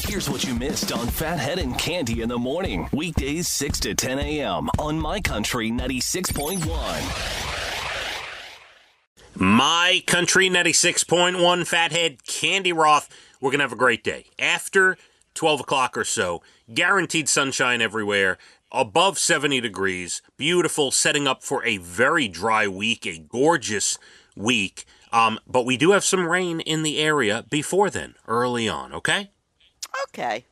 Here's what you missed on Phathead and Cande in the morning. Weekdays 6 to 10 a.m. on My Country 96.1. My Country 96.1, Phathead, Cande Roth. We're going to have a great day. After 12 o'clock or so, guaranteed sunshine everywhere, above 70 degrees, beautiful, setting up for a very dry week, a gorgeous week. But we do have some rain in the area before then, early on, okay? Okay.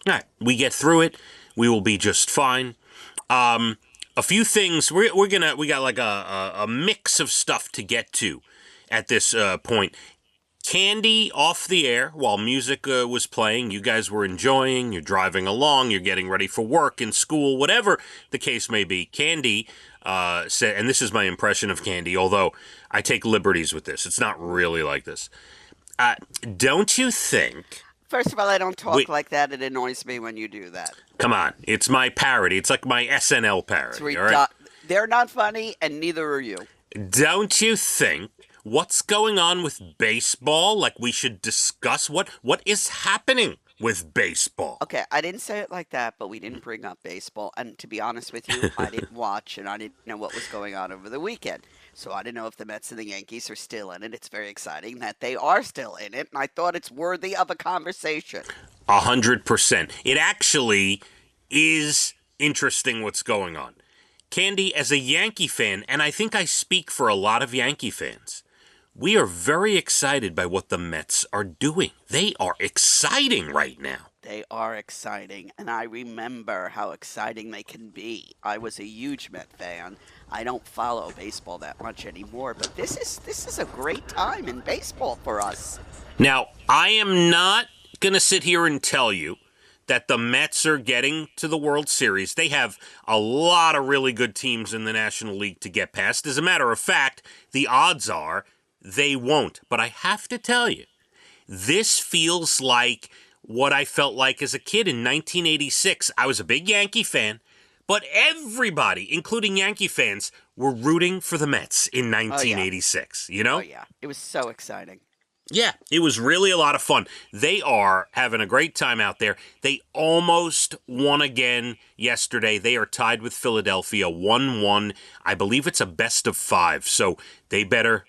All right, we get through it. We will be just fine. A few things. We got like a mix of stuff to get to at this point. Cande off the air while music was playing. You guys were enjoying. You're driving along. You're getting ready for work and school, whatever the case may be. Cande said, and this is my impression of Cande, although I take liberties with this. It's not really like this. Don't you think? First of all, I don't talk like that. It annoys me when you do that. Come on. It's my parody. It's like my SNL parody. All right? They're not funny, and neither are you. Don't you think what's going on with baseball, like we should discuss what is happening with baseball? Okay, I didn't say it like that, but we didn't bring up baseball. And to be honest with you, I didn't watch, and I didn't know what was going on over the weekend. So I didn't know if the Mets and the Yankees are still in it. It's very exciting that they are still in it, and I thought it's worthy of a conversation. 100%. It actually is interesting what's going on. Cande, as a Yankee fan, and I think I speak for a lot of Yankee fans, we are very excited by what the Mets are doing. They are exciting right now. They are exciting, and I remember how exciting they can be. I was a huge Met fan. I don't follow baseball that much anymore, but this is a great time in baseball for us. Now, I am not going to sit here and tell you that the Mets are getting to the World Series. They have a lot of really good teams in the National League to get past. As a matter of fact, the odds are they won't. But I have to tell you, this feels like what I felt like as a kid in 1986. I was a big Yankee fan, but everybody, including Yankee fans, were rooting for the Mets in 1986, you know? Oh, yeah. It was so exciting. Yeah, it was really a lot of fun. They are having a great time out there. They almost won again yesterday. They are tied with Philadelphia 1-1. I believe it's a best of 5, so they better,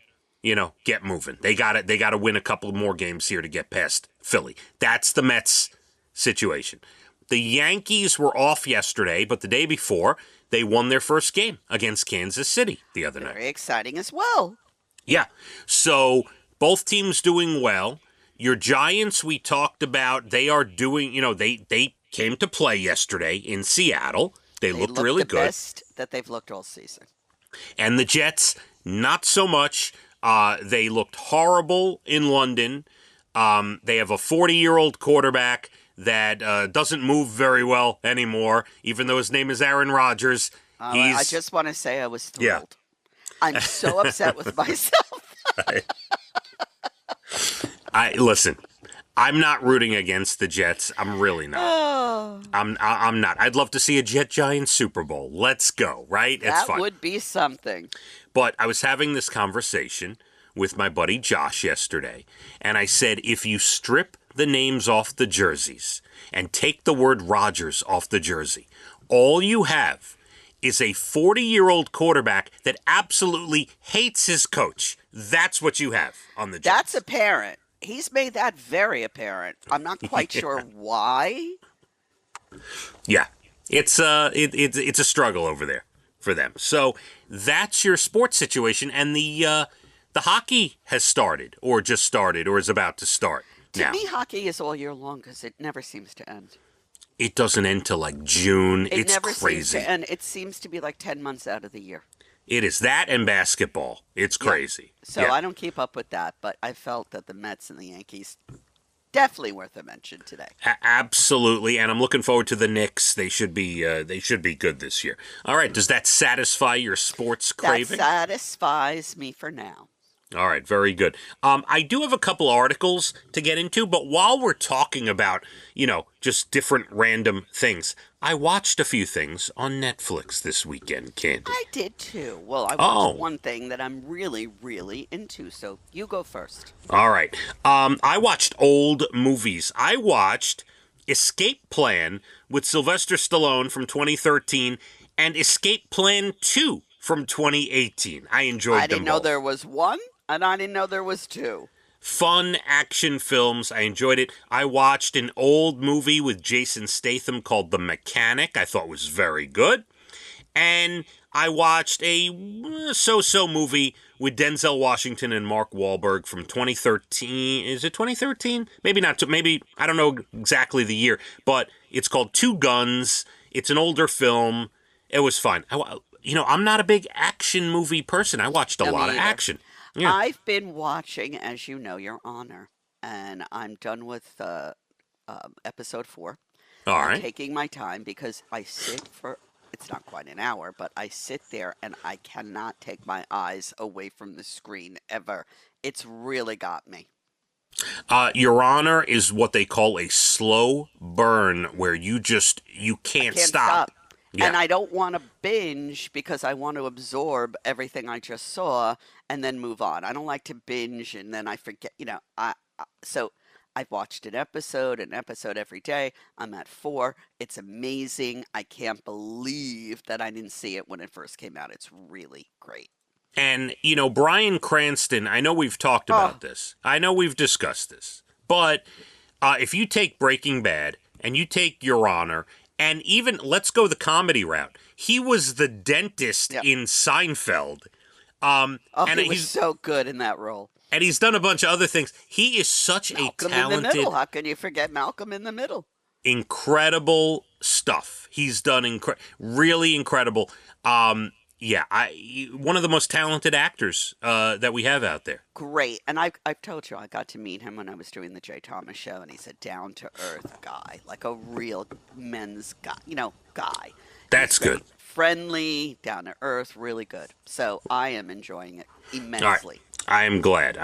get moving. They got it. They got to win a couple more games here to get past Philly. That's the Mets situation. The Yankees were off yesterday, but the day before, they won their first game against Kansas City the other night. Very exciting as well. Yeah, so both teams doing well. Your Giants, we talked about, they are doing, they came to play yesterday in Seattle. They looked really good. The best that they've looked all season. And the Jets, not so much. They looked horrible in London. They have a 40-year-old quarterback that doesn't move very well anymore, even though his name is Aaron Rodgers. I just want to say I was thrilled. Yeah. I'm so upset with myself. Listen, I'm not rooting against the Jets. I'm really not. Oh. I'm not. I'd love to see a Jet-Giants Super Bowl. Let's go, right? It's fun. That would be something. But I was having this conversation with my buddy Josh yesterday, and I said, if you strip the names off the jerseys and take the word Rodgers off the jersey, all you have is a 40-year-old quarterback that absolutely hates his coach. That's what you have on the jersey. That's apparent. He's made that very apparent. I'm not quite sure why. Yeah, it's a struggle over there for them. So that's your sports situation, and the hockey has started, or just started, or is about to start. To me, hockey is all year long because it never seems to end. It doesn't end till like June. It's never crazy. Seems to end. It seems to be like 10 months out of the year. It is that and basketball. It's crazy. So I don't keep up with that, but I felt that the Mets and the Yankees definitely worth a mention today. Absolutely, and I'm looking forward to the Knicks. They should be good this year. All right, does that satisfy your sports craving? That satisfies me for now. All right, very good. I do have a couple articles to get into, but while we're talking about, just different random things, I watched a few things on Netflix this weekend, Cande. I did too. Well, I watched one thing that I'm really, really into, so you go first. All right. I watched old movies. I watched Escape Plan with Sylvester Stallone from 2013 and Escape Plan 2 from 2018. I enjoyed I them didn't know both. there was one, and I didn't know there was two. Fun action films. I enjoyed it. I watched an old movie with Jason Statham called The Mechanic. I thought was very good. And I watched a so-so movie with Denzel Washington and Mark Wahlberg from 2013. Is it 2013? Maybe not. Maybe, I don't know exactly the year, but it's called Two Guns. It's an older film. It was fun. I'm not a big action movie person. I watched a No, me lot of either. action. Yeah. I've been watching, as you know, Your Honor, and I'm done with episode 4. All I'm right. taking my time because I sit for, it's not quite an hour, but I sit there and I cannot take my eyes away from the screen ever. It's really got me. Your Honor is what they call a slow burn where you can't Can't stop. stop. And Yeah. I don't want to binge because I want to absorb everything I just saw and then move on. I don't like to binge and then I forget, so I've watched an episode every day. I'm at 4. It's amazing. I can't believe that I didn't see it when it first came out. It's really great. And, Bryan Cranston, I know we've talked about this. I know we've discussed this. But if you take Breaking Bad and you take Your Honor, and even, let's go the comedy route. He was the dentist Yep. in Seinfeld. Oh, And he was so good in that role. And he's done a bunch of other things. He is such Malcolm a in the talented, Middle. How can you forget Malcolm in the Middle? incredible stuff. He's done really incredible. One of the most talented actors that we have out there. Great. And I've told you, I got to meet him when I was doing the Jay Thomas show, and he's a down-to-earth guy, like a real men's guy, guy. That's He's very good. friendly, down-to-earth, really good. So I am enjoying it All right. immensely. I am glad.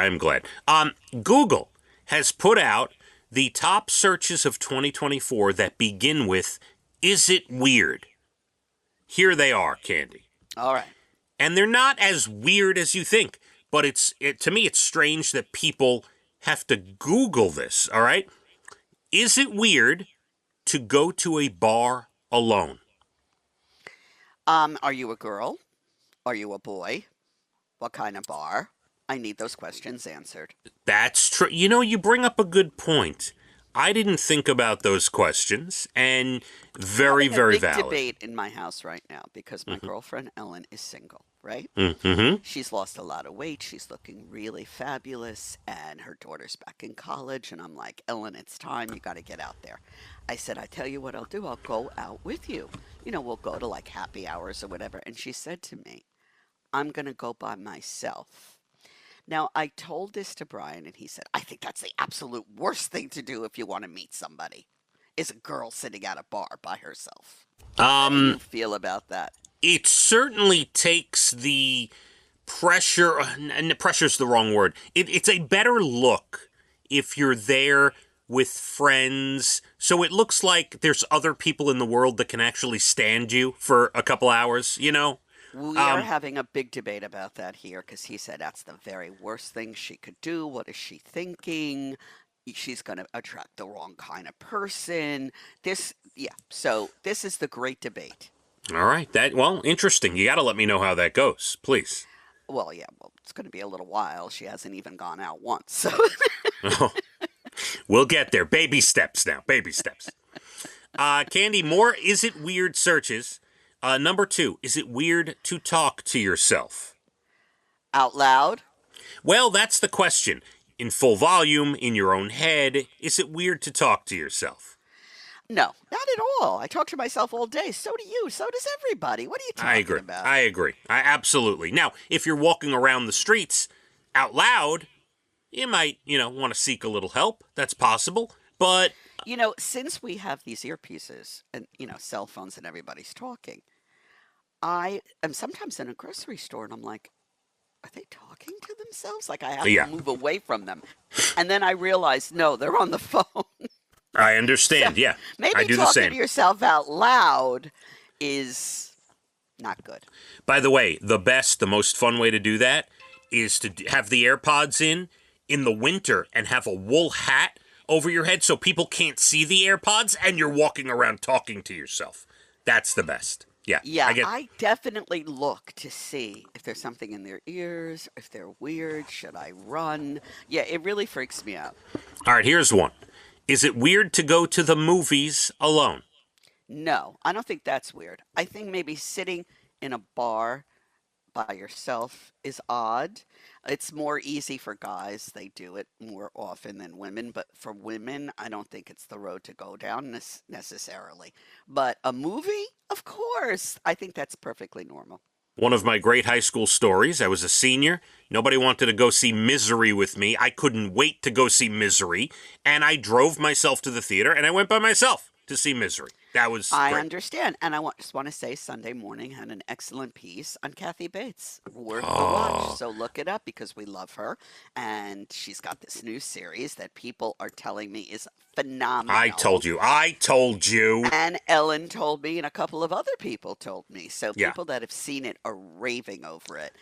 Google has put out the top searches of 2024 that begin with, "Is it weird?" Here they are, Candy. All right. And they're not as weird as you think, but to me, it's strange that people have to Google this, all right? Is it weird to go to a bar alone? Are you a girl? Are you a boy? What kind of bar? I need those questions answered. That's true. You bring up a good point. I didn't think about those questions, and very, Having very a big valid. debate in my house right now because my girlfriend Ellen is single, right? Mm-hmm. She's lost a lot of weight. She's looking really fabulous, and her daughter's back in college. And I'm like, Ellen, it's time. You got to get out there. I said, I tell you what I'll do. I'll go out with you. We'll go to like happy hours or whatever. And she said to me, I'm going to go by myself. Now, I told this to Brian, and he said, I think that's the absolute worst thing to do if you want to meet somebody, is a girl sitting at a bar by herself. How do you feel about that? It certainly takes the pressure, and pressure's the wrong word. It's a better look if you're there with friends, so it looks like there's other people in the world that can actually stand you for a couple hours, We are having a big debate about that here because he said that's the very worst thing she could do. What is she thinking? She's going to attract the wrong kind of person. So this is the great debate. All right. Interesting. You got to let me know how that goes, please. Well, it's going to be a little while. She hasn't even gone out once. So We'll get there. Baby steps now. Baby steps. Candy, more Is It Weird searches. Number 2, is it weird to talk to yourself? out loud? Well, that's the question. In full volume, in your own head, is it weird to talk to yourself? No, not at all. I talk to myself all day. So do you. So does everybody. What are you talking about? I agree. Absolutely. Now, if you're walking around the streets out loud, you might, want to seek a little help. That's possible. But Since we have these earpieces and, cell phones and everybody's talking, I am sometimes in a grocery store and I'm like, are they talking to themselves? Like I have to move away from them. And then I realize, no, they're on the phone. I understand. Yeah. Maybe I do the talking same. to yourself out loud is not good. By the way, the most fun way to do that is to have the AirPods in the winter and have a wool hat over your head so people can't see the AirPods and you're walking around talking to yourself. That's the best. Yeah. Yeah, I definitely look to see if there's something in their ears, if they're weird, should I run? Yeah, it really freaks me out. All right, here's one. Is it weird to go to the movies alone? No, I don't think that's weird. I think maybe sitting in a bar by yourself is odd. It's more easy for guys. They do it more often than women, but for women, I don't think it's the road to go down necessarily. But a movie, of course, I think that's perfectly normal. One of my great high school stories, I was a senior. Nobody wanted to go see Misery with me. I couldn't wait to go see Misery, and I drove myself to the theater, and I went by myself to see Misery. That was I great. understand. And just want to say Sunday Morning had an excellent piece on Kathy Bates. Worth the watch. So look it up because we love her. And she's got this new series that people are telling me is phenomenal. I told you. And Ellen told me, and a couple of other people told me. So Yeah. people that have seen it are raving over it.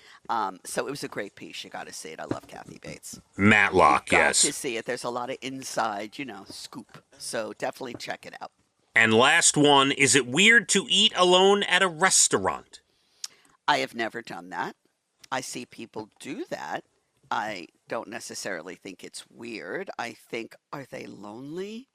So it was a great piece. You got to see it. I love Kathy Bates. Matlock, Got yes. to see it. There's a lot of inside, scoop. So definitely check it out. And last one, is it weird to eat alone at a restaurant? I have never done that. I see people do that. I don't necessarily think it's weird. I think, are they lonely?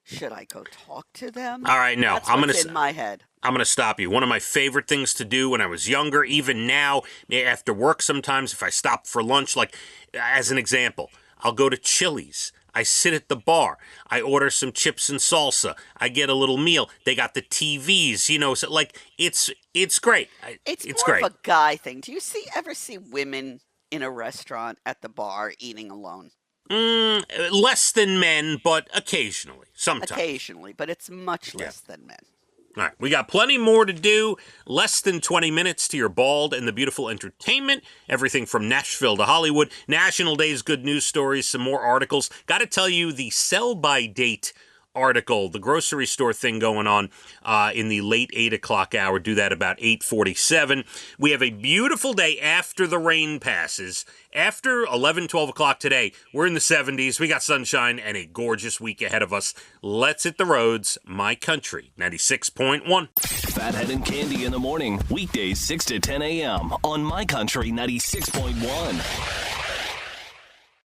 Should I go talk to them? All right, no. That's what's in my head. I'm going to stop you. One of my favorite things to do when I was younger, even now, after work sometimes, if I stop for lunch, like, as an example, I'll go to Chili's. I sit at the bar. I order some chips and salsa. I get a little meal. They got the TVs, so like it's great. It's more great. of a guy thing. Do you ever see women in a restaurant at the bar eating alone? Less than men, but occasionally, sometimes. Occasionally, but it's much less than men. All right, we got plenty more to do. Less than 20 minutes to your bald and the beautiful entertainment. Everything from Nashville to Hollywood. National Day's good news stories, some more articles. Got to tell you the sell-by date article, the grocery store thing going on in the late 8 o'clock hour. Do that about 8:47. We have a beautiful day after the rain passes. After 11, 12 o'clock today, we're in the 70s. We got sunshine and a gorgeous week ahead of us. Let's hit the roads. My Country 96.1. Phathead and Cande in the morning, weekdays 6 to 10 a.m. on My Country 96.1.